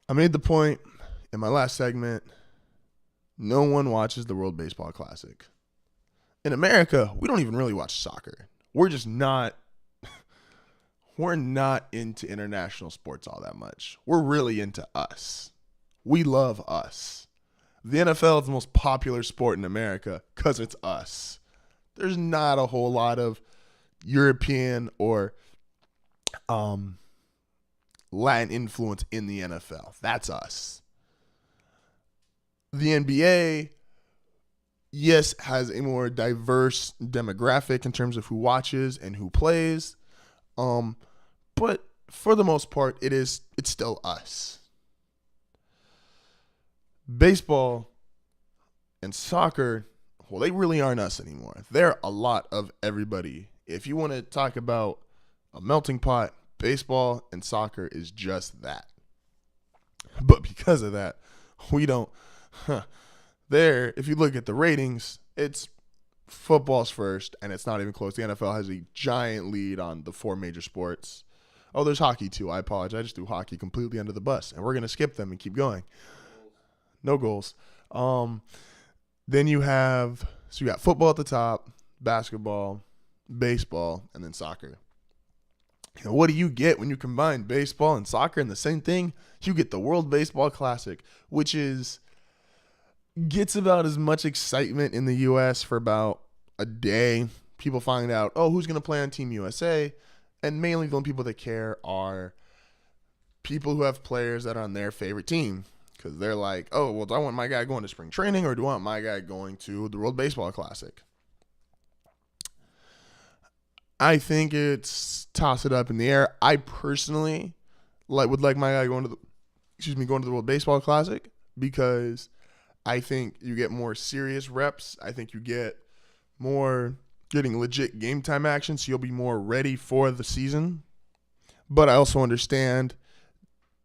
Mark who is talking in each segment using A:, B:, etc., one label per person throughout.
A: I made the point in my last segment. No one watches the World Baseball Classic. In America, we don't even really watch soccer. We're just not we're not into international sports all that much. We're really into us. We love us. The NFL is the most popular sport in America because it's us. There's not a whole lot of European or Latin influence in the NFL. That's us. The NBA, yes, has a more diverse demographic in terms of who watches and who plays. But for the most part, it's still us. Baseball and soccer, well, they really aren't us anymore. They're a lot of everybody. If you want to talk about a melting pot, baseball and soccer is just that. But because of that, we don't. There, if you look at the ratings, it's football's first, and it's not even close. The NFL has a giant lead on the four major sports. Oh, there's hockey too. I apologize. I just threw hockey completely under the bus, and we're going to skip them and keep going. No goals. Then you got football at the top, basketball, baseball, and then soccer. And what do you get when you combine baseball and soccer in the same thing? You get the World Baseball Classic, which gets about as much excitement in the U.S. for about a day. People find out, who's going to play on Team USA? And mainly the only people that care are people who have players that are on their favorite team. Because they're like, do I want my guy going to spring training or do I want my guy going to the World Baseball Classic? I think it's toss it up in the air. I personally would like my guy going to the World Baseball Classic because I think you get more serious reps. I think you get more getting legit game time action, so you'll be more ready for the season. But I also understand,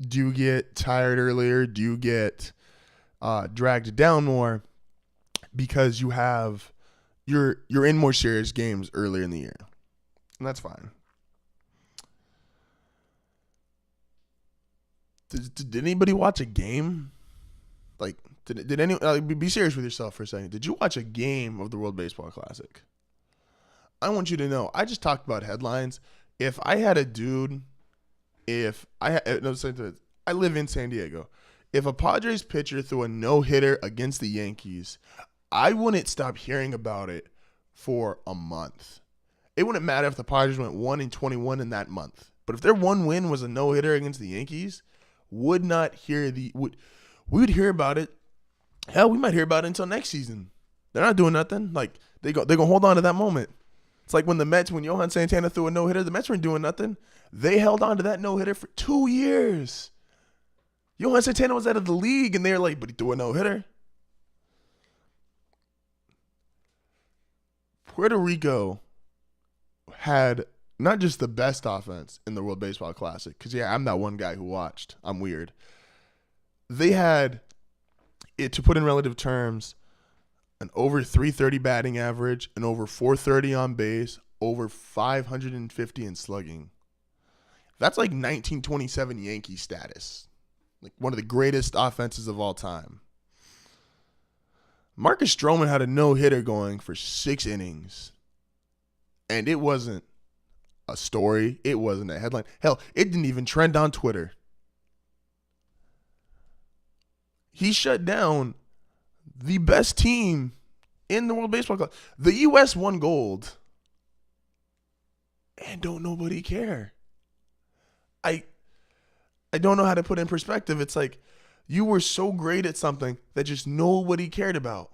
A: do you get tired earlier? Do you get dragged down more because you're in more serious games earlier in the year? And that's fine. Did anybody watch a game? Did anyone be serious with yourself for a second? Did you watch a game of the World Baseball Classic? I want you to know. I just talked about headlines. If I had a dude, I live in San Diego. If a Padres pitcher threw a no-hitter against the Yankees, I wouldn't stop hearing about it for a month. It wouldn't matter if the Padres went 1-21 in that month. But if their one win was a no-hitter against the Yankees, we would hear about it. Hell, we might hear about it until next season. They're not doing nothing. They're going to hold on to that moment. It's like when Johan Santana threw a no-hitter, the Mets weren't doing nothing. They held on to that no-hitter for 2 years. Johan Santana was out of the league, and they were like, but he threw a no-hitter. Puerto Rico had not just the best offense in the World Baseball Classic, because, I'm that one guy who watched. I'm weird. They had, to put in relative terms, an over 330 batting average, an over 430 on base, over 550 in slugging. That's like 1927 Yankee status. Like one of the greatest offenses of all time. Marcus Stroman had a no-hitter going for 6 innings. And it wasn't a story. It wasn't a headline. Hell, it didn't even trend on Twitter. He shut down the best team in the World Baseball Classic. The U.S. won gold. And don't nobody care. I don't know how to put it in perspective. It's like you were so great at something that just nobody cared about.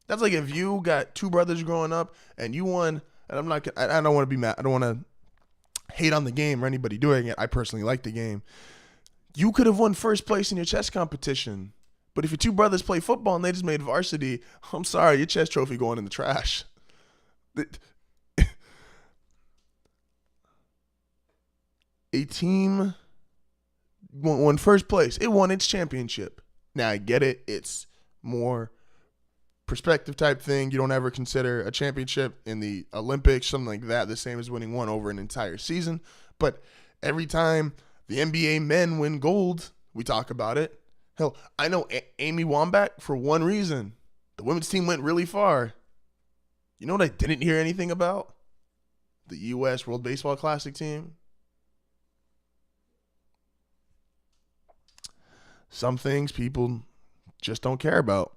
A: That's like if you got 2 brothers growing up and you won, and I don't want to be mad. I don't want to hate on the game or anybody doing it. I personally like the game. You could have won first place in your chess competition. But if your 2 brothers play football and they just made varsity, I'm sorry, your chess trophy going in the trash. A team won first place. It won its championship. Now, I get it. It's more perspective type thing. You don't ever consider a championship in the Olympics, something like that, the same as winning one over an entire season. But every time the NBA men win gold, We talk about it. Hell, I know Amy Wambach for one reason. The women's team went really far. You know what I didn't hear anything about? The U.S. World Baseball Classic team. Some things people just don't care about.